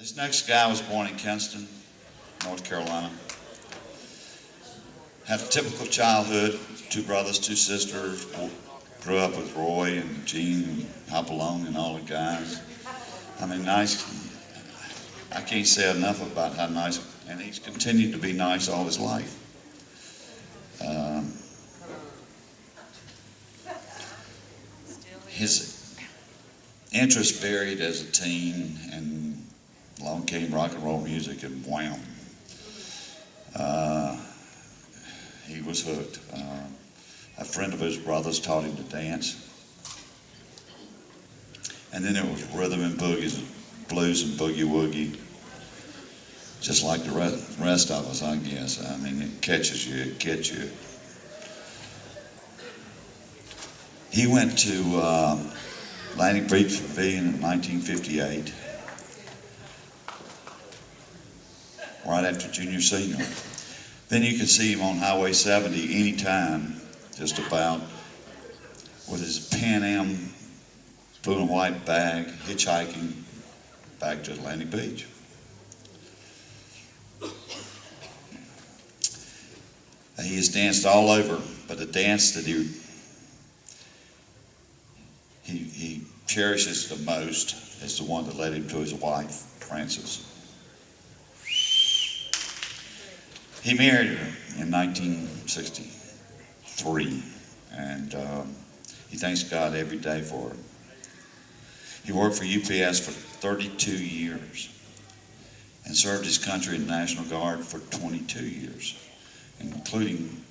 This next guy was born in Kinston, North Carolina. Had a typical childhood, 2 brothers, 2 sisters. Grew up with Roy and Gene and Hopalong and all the guys. I mean, nice. I can't say enough about how nice, and he's continued to be nice all his life. His interests varied as a teen, and along came rock and roll music and Browne. He was hooked. A friend of his brothers taught him to dance. And then there was rhythm and boogies, blues and boogie woogie. Just like the rest of us, I guess. I mean, it catches you, it gets you. He went to Atlantic Beach Pavilion in 1958, right after junior senior. Then you can see him on Highway 70 anytime, just about, with his Pan Am blue and white bag, hitchhiking back to Atlantic Beach. He has danced all over, but the dance that he cherishes the most is the one that led him to his wife, Frances. He married her in 1963, and he thanks God every day for her. He worked for UPS for 32 years and served his country in the National Guard for 22 years, including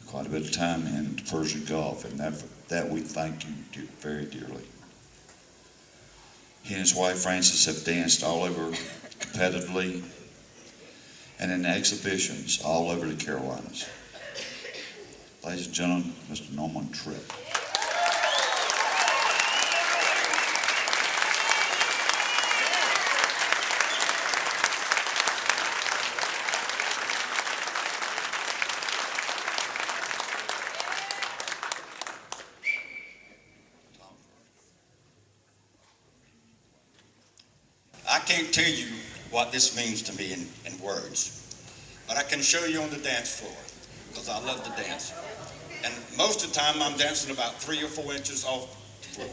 quite a bit of time in the Persian Gulf, and that we thank you very dearly. He and his wife Frances have danced all over competitively and in exhibitions all over the Carolinas. Ladies and gentlemen, Mr. Norman Tripp. I can't tell you what this means to me in words, but I can show you on the dance floor, because I love to dance. And most of the time I'm dancing about 3 or 4 inches off the floor.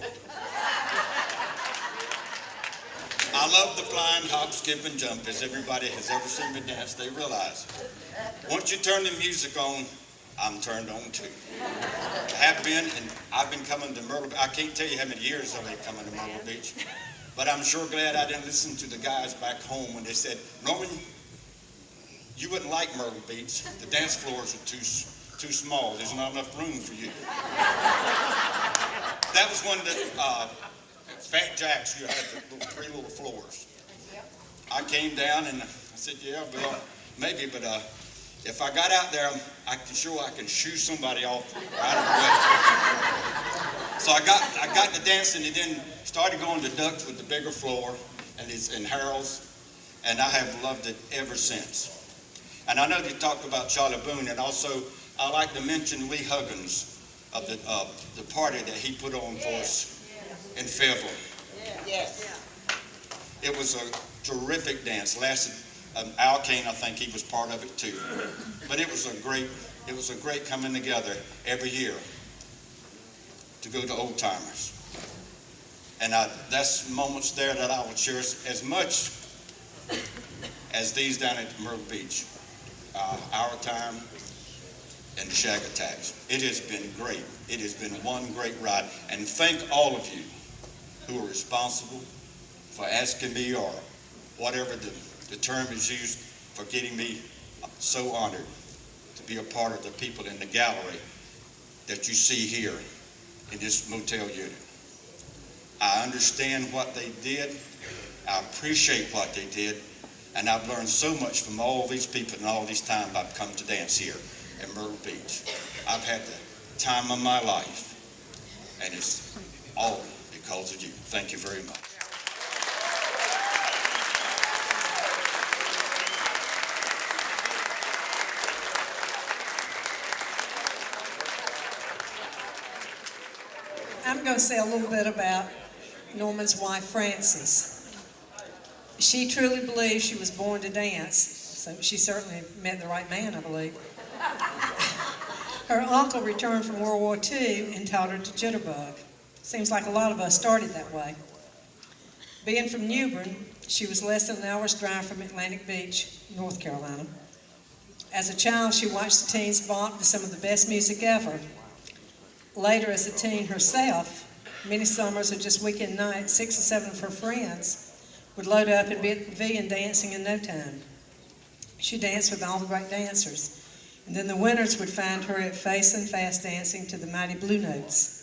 I love the flying, hop, skip, and jump. As everybody has ever seen me dance, they realize. Once you turn the music on, I'm turned on too. I have been, and I've been coming to Myrtle Beach. I can't tell you how many years I've been coming to Myrtle Beach. But I'm sure glad I didn't listen to the guys back home when they said, Norman, you wouldn't like Myrtle Beach. The dance floors are too small. There's not enough room for you. That was one of the Fat Jacks. You had the 3 little floors. I came down and I said, yeah, well, maybe, but if I got out there, I can shoo somebody off right away. So I got to dancing, and then started going to Ducks with the bigger floor and Harold's, and I have loved it ever since. And I know they talked about Charlie Boone, and also I like to mention Lee Huggins of the party that he put on for us in Fayetteville. Yes. It was a terrific dance. Lasted Al Kane, I think he was part of it too. But it was a great coming together every year to go to Old Timers. And that's moments there that I would cherish as much as these down at Myrtle Beach. Our time and the Shag attacks. It has been great. It has been one great ride. And thank all of you who are responsible for asking me, or whatever the term is used, for getting me so honored to be a part of the people in the gallery that you see here in this motel unit. I understand what they did. I appreciate what they did. And I've learned so much from all these people and all these times I've come to dance here in Myrtle Beach. I've had the time of my life, and it's all because of you. Thank you very much. I'm going to say a little bit about Norman's wife, Frances. She truly believes she was born to dance, so she certainly met the right man, I believe. Her uncle returned from World War II and taught her to jitterbug. Seems like a lot of us started that way. Being from Newbern, she was less than an hour's drive from Atlantic Beach, North Carolina. As a child, she watched the teens bop to some of the best music ever. Later, as a teen herself, many summers or just weekend nights, 6 or 7 of her friends would load up and be at the pavilion dancing in no time. She danced with all the great dancers, and then the winners would find her at face and fast dancing to the mighty Blue Notes.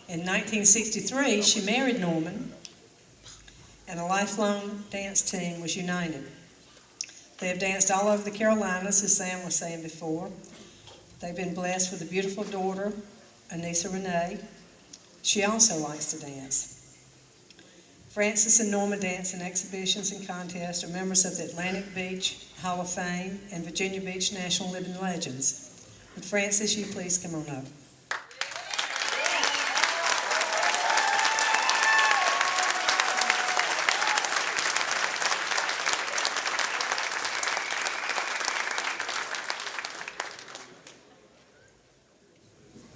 In 1963, she married Norman, and a lifelong dance team was united. They have danced all over the Carolinas, as Sam was saying before. They've been blessed with a beautiful daughter, Anissa Renee. She also likes to dance. Frances and Norman dance in exhibitions and contests, are members of the Atlantic Beach Hall of Fame and Virginia Beach National Living Legends. Would Frances, you please come on up?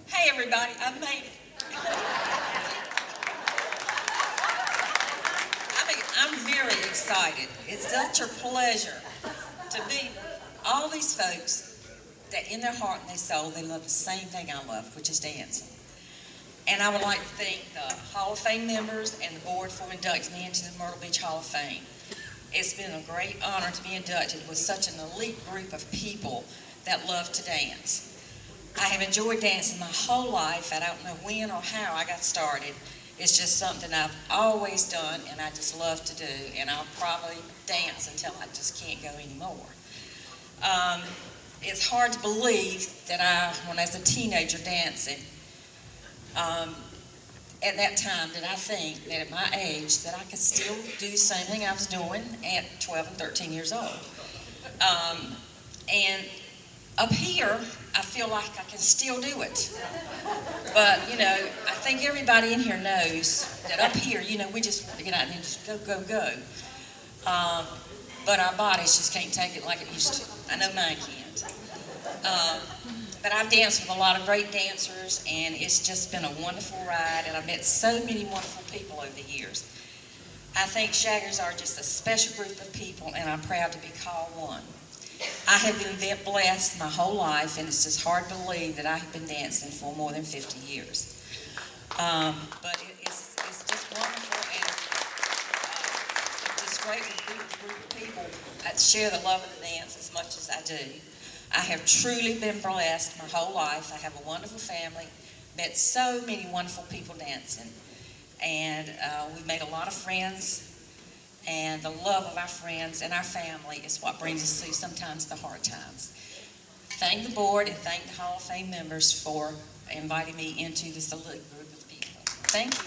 Hey everybody, I've made it. I'm very excited. It's such a pleasure to be all these folks that in their heart and their soul, they love the same thing I love, which is dancing. And I would like to thank the Hall of Fame members and the board for inducting me into the Myrtle Beach Hall of Fame. It's been a great honor to be inducted with such an elite group of people that love to dance. I have enjoyed dancing my whole life. I don't know when or how I got started. It's just something I've always done and I just love to do, and I'll probably dance until I just can't go anymore. It's hard to believe that when I was a teenager dancing, at that time did I think that at my age that I could still do the same thing I was doing at 12 and 13 years old. And up here, I feel like I can still do it. But, I think everybody in here knows that up here, we just want to get out and just go, go, go. But our bodies just can't take it like it used to. I know mine can't. But I've danced with a lot of great dancers, and it's just been a wonderful ride, and I've met so many wonderful people over the years. I think Shaggers are just a special group of people, and I'm proud to be called one. I have been blessed my whole life, and it's just hard to believe that I have been dancing for more than 50 years. But it's just wonderful, and it's just great to be with a group of people that share the love of the dance as much as I do. I have truly been blessed my whole life. I have a wonderful family, met so many wonderful people dancing, and we've made a lot of friends. And the love of our friends and our family is what brings us through sometimes the hard times. Thank the board and thank the Hall of Fame members for inviting me into this elite group of people. Thank you.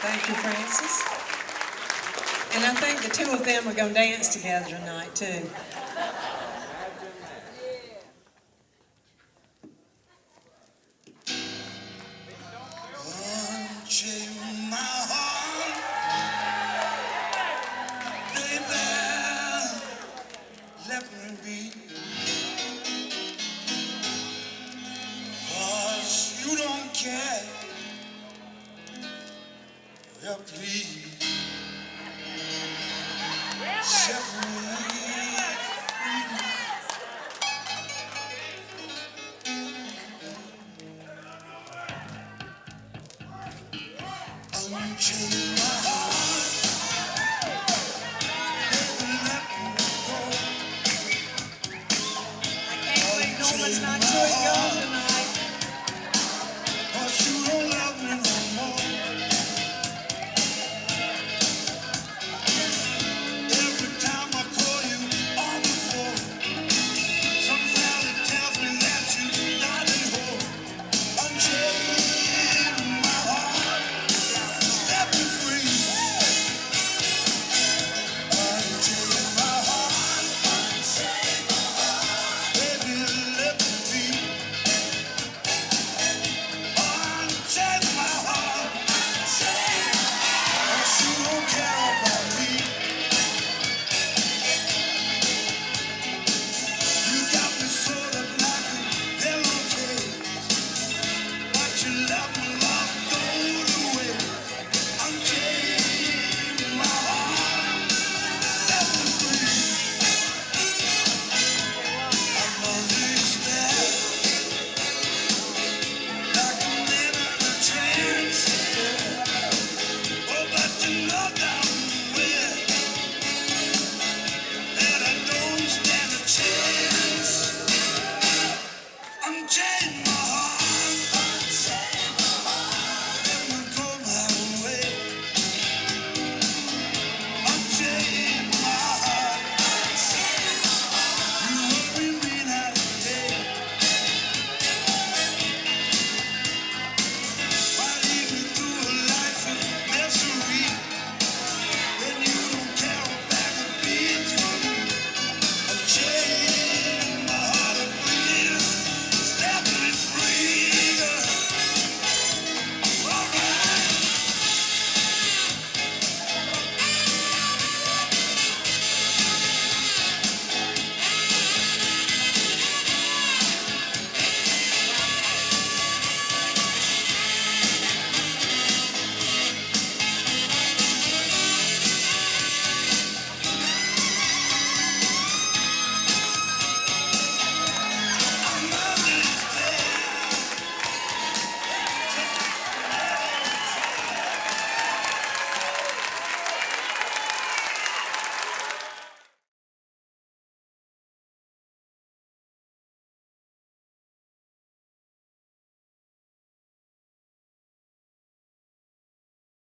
Thank you, Frances. And I think the two of them are going to dance together tonight, too.